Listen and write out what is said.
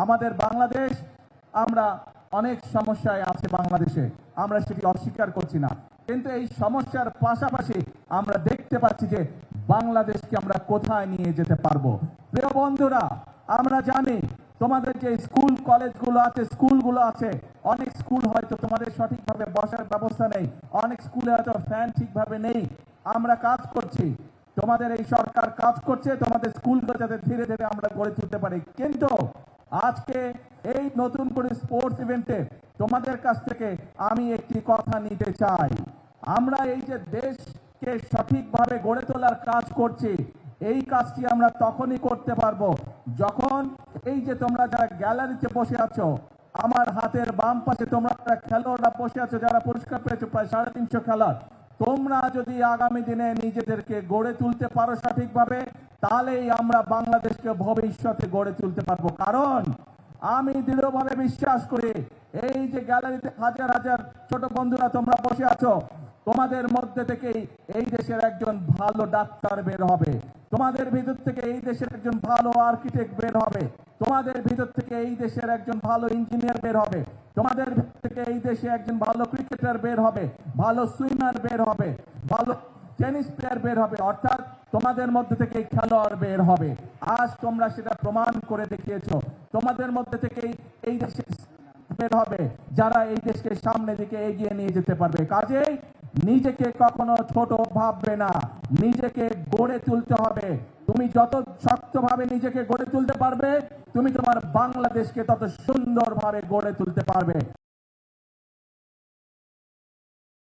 আমাদের বাংলাদেশ, আমরা অনেক সমস্যায় আছে বাংলাদেশে, আমরা সেটি অস্বীকার করছি না, কিন্তু এই সমস্যার পাশাপাশি আমরা দেখতে পাচ্ছি যে বাংলাদেশকে আমরা কোথায় নিয়ে যেতে পারবো। প্রিয় বন্ধুরা, আমরা জানি তোমাদের যে স্কুল কলেজগুলো আছে, স্কুলগুলো আছে, অনেক স্কুল হয়তো তোমাদের সঠিকভাবে বসার ব্যবস্থা নেই, অনেক স্কুলে হয়তো ফ্যান ঠিকভাবে নেই। আমরা কাজ করছি, তোমাদের এই সরকার কাজ করছে তোমাদের স্কুলগুলো যাতে ধীরে ধীরে আমরা গড়ে তুলতে পারি। কিন্তু আজকে এই নতুন করে স্পোর্টস ইভেন্টে তোমাদের কাছ থেকে আমি একটি কথা নিতে চাই। আমরা এই যে দেশকে সঠিকভাবে গড়ে তোলার কাজ করছি, এই কাজটি আমরা তখনই করতে পারবো যখন এই যে তোমরা যারা গ্যালারিতে বসে আছো, আমার হাতের বাম পাশে তোমরা খেলোয়াড়রা বসে আছো যারা পুরস্কার পেয়েছো, প্রায় 350 খেলোয়াড়, তোমরা যদি আগামী দিনে নিজেদেরকে গড়ে তুলতে পারো সঠিকভাবে, তাহলেই আমরা বাংলাদেশকে ভবিষ্যতে গড়ে তুলতে পারবো। কারণ আমি দৃঢ়ভাবে বিশ্বাস করি, এই যে গ্যালারিতে হাজার হাজার ছোট বন্ধুরা তোমরা বসে আছো, তোমাদের মধ্যে থেকেই এই দেশের একজন ভালো ডাক্তার বের হবে, তোমাদের ভিতর থেকে এই দেশের একজন ভালো আর্কিটেক্ট বের হবে, তোমাদের ভিতর থেকে এই দেশের একজন ভালো ইঞ্জিনিয়ার বের হবে, তোমাদের ভিতর থেকে এই দেশে একজন ভালো ক্রিকেটার বের হবে, ভালো সুইমার বের হবে, ভালো টেনিস প্লেয়ার বের হবে, অর্থাৎ তোমাদের মধ্যে থেকে খেলোয়াড় বের হবে। আজ তোমরা সেটা প্রমাণ করে দেখিয়েছো। তোমাদের মধ্যে থেকেই এই দেশে বের হবে যারা এই দেশকে সামনের দিকে এগিয়ে নিয়ে যেতে পারবে। কাজেই নিজেকে কখনো ছোট ভাববে না, নিজেকে গড়ে তুলতে হবে। তুমি যত শক্তভাবে নিজেকে গড়ে তুলতে পারবে, তুমি তোমার বাংলাদেশকে তত সুন্দরভাবে গড়ে তুলতে পারবে।